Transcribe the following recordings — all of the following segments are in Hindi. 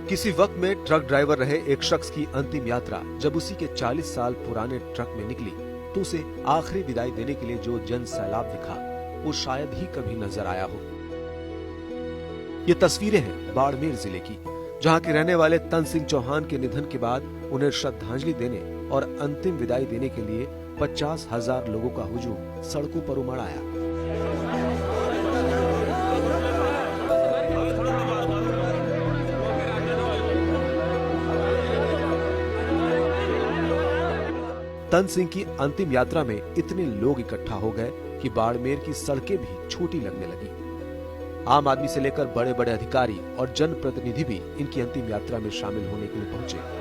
किसी वक्त में ट्रक ड्राइवर रहे एक शख्स की अंतिम यात्रा जब उसी के 40 साल पुराने ट्रक में निकली तो उसे आखिरी विदाई देने के लिए जो जन सैलाब दिखा वो शायद ही कभी नजर आया हो। ये तस्वीरें हैं बाड़मेर जिले की, जहां के रहने वाले तन सिंह चौहान के निधन के बाद उन्हें श्रद्धांजलि देने और अंतिम विदाई देने के लिए 50,000 लोगों का हुजूम सड़कों पर उमड़ आया। तन सिंह की अंतिम यात्रा में इतने लोग इकट्ठा हो गए कि बाड़मेर की सड़कें भी छोटी लगने लगी। आम आदमी से लेकर बड़े बड़े अधिकारी और जनप्रतिनिधि भी इनकी अंतिम यात्रा में शामिल होने के लिए पहुंचे।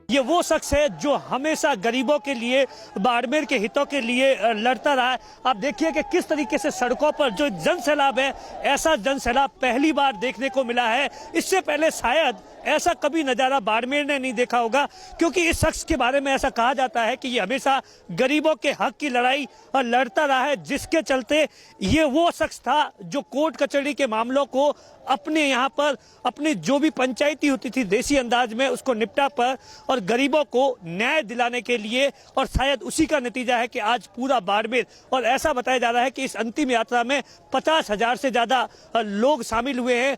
ये वो शख्स है जो हमेशा गरीबों के लिए, बाड़मेर के हितों के लिए लड़ता रहा है। आप देखिए कि किस तरीके से सड़कों पर जो जन सैलाब है, ऐसा जन सैलाब पहली बार देखने को मिला है। इससे पहले शायद ऐसा कभी नज़ारा बाड़मेर ने नहीं देखा होगा, क्योंकि इस शख्स के बारे में ऐसा कहा जाता है कि ये हमेशा गरीबों के हक की लड़ाई लड़ता रहा है, जिसके चलते ये वो शख्स था जो कोर्ट कचहरी के मामलों को अपने यहाँ पर अपनी जो भी पंचायती होती थी देसी अंदाज में उसको निपटा पर और गरीबों को न्याय दिलाने के लिए, और शायद उसी का नतीजा है कि आज पूरा बाड़मेर, और ऐसा बताया जा रहा है कि इस अंतिम यात्रा में 50,000 से ज्यादा लोग शामिल हुए हैं।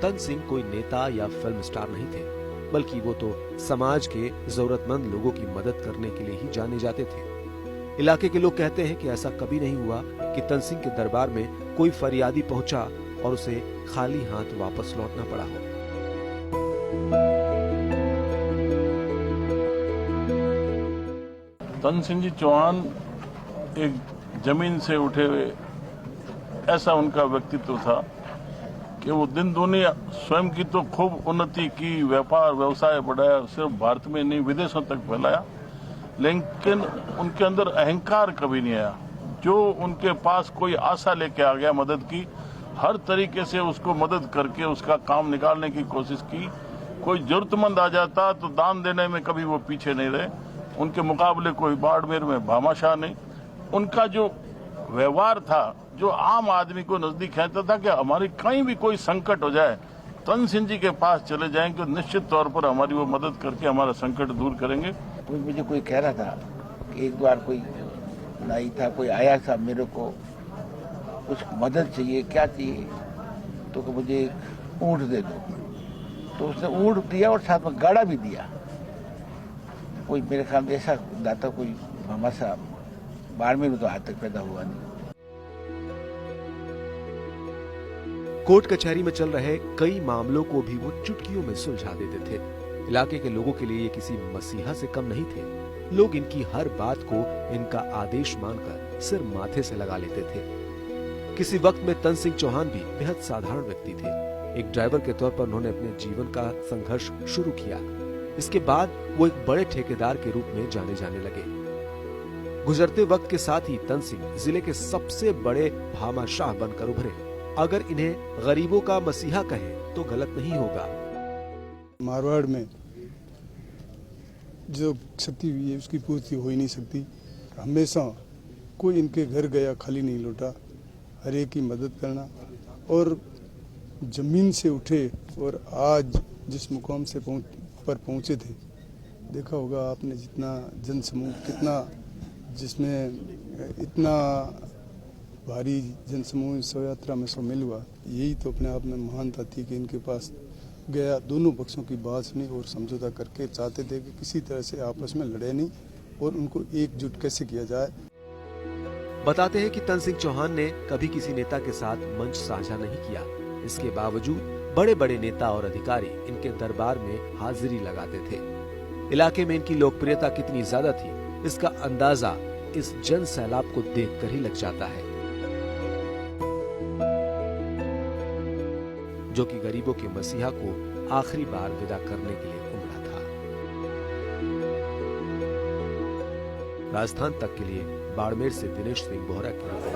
तन सिंह कोई नेता या फिल्म स्टार नहीं थे, बल्कि वो तो समाज के जरूरतमंद लोगों की मदद करने के लिए ही जाने जाते थे। इलाके के लोग कहते हैं कि ऐसा कभी नहीं हुआ कि तन सिंह के दरबार में कोई फरियादी पहुंचा और उसे खाली हाथ वापस लौटना पड़ा हो। तन सिंह जी चौहान एक जमीन से उठे हुए ऐसा उनका व्यक्तित्व था कि वो दिन दुनिया स्वयं की तो खूब उन्नति की, व्यापार व्यवसाय बढ़ाया, सिर्फ भारत में नहीं विदेशों तक फैलाया, लेकिन उनके अंदर अहंकार कभी नहीं आया। जो उनके पास कोई आशा लेके आ गया मदद की, हर तरीके से उसको मदद करके उसका काम निकालने की कोशिश की। कोई जरूरतमंद आ जाता तो दान देने में कभी वो पीछे नहीं रहे। उनके मुकाबले कोई बाड़मेर में भामाशाह नहीं। उनका जो व्यवहार था, जो आम आदमी को नजदीक खींचता था कि हमारी कहीं भी कोई संकट हो जाए, तन सिंह जी के पास चले जाएंगे, निश्चित तौर पर हमारी वो मदद करके हमारा संकट दूर करेंगे। मुझे कोई कह रहा था कि एक बार कोई नाई था, कोई आया था, मेरे को कुछ मदद चाहिए, क्या चाहिए, तो मुझे एक ऊँट दे दो। तो उसने ऊँट दिया और साथ में गाड़ा भी दिया। कोई मेरे ख्याल में ऐसा दाता कोई हमारा बाड़मेर में तो आज तक पैदा हुआ नहीं। कोर्ट कचहरी में चल रहे कई मामलों को भी वो चुटकियों में सुलझा देते थे। इलाके के लोगों के लिए ये किसी मसीहा से कम नहीं थे। लोग इनकी हर बात को इनका आदेश मानकर सिर माथे से लगा लेते थे। किसी वक्त में तन सिंह चौहान भी बेहद साधारण व्यक्ति थे। एक ड्राइवर के तौर पर उन्होंने अपने जीवन का संघर्ष शुरू किया। इसके बाद वो एक बड़े ठेकेदार के रूप में जाने जाने लगे। गुजरते वक्त के साथ ही तन सिंह जिले के सबसे बड़े भामाशाह बनकर उभरे। अगर इन्हें गरीबों का मसीहा कहें तो गलत नहीं होगा। मारवाड़ में जो क्षति हुई है उसकी पूर्ति हो ही नहीं सकती। हमेशा कोई इनके घर गया खाली नहीं लौटा। हर एक की मदद करना, और जमीन से उठे और आज जिस मुकाम से पहुंचे थे, देखा होगा आपने जितना जनसमूह, कितना जिसमें इतना भारी जनसमूह शव यात्रा में शामिल हुआ। यही तो अपने आप में महानता थी कि इनके पास गया, दोनों पक्षों की बात सुनी और समझौता करके चाहते थे कि किसी तरह से आपस में लड़े नहीं और उनको एकजुट कैसे किया जाए। बताते हैं कि तन सिंह चौहान ने कभी किसी नेता के साथ मंच साझा नहीं किया। इसके बावजूद बड़े बड़े नेता और अधिकारी इनके दरबार में हाजिरी लगाते थे। इलाके में इनकी लोकप्रियता कितनी ज्यादा थी, इसका अंदाजा इस जन सैलाब को देखकर ही लग जाता है, जो कि गरीबों के मसीहा को आखिरी बार विदा करने के लिए उमड़ा था। राजस्थान तक के लिए बाड़मेर से दिनेश सिंह बोहरा की रिपोर्ट।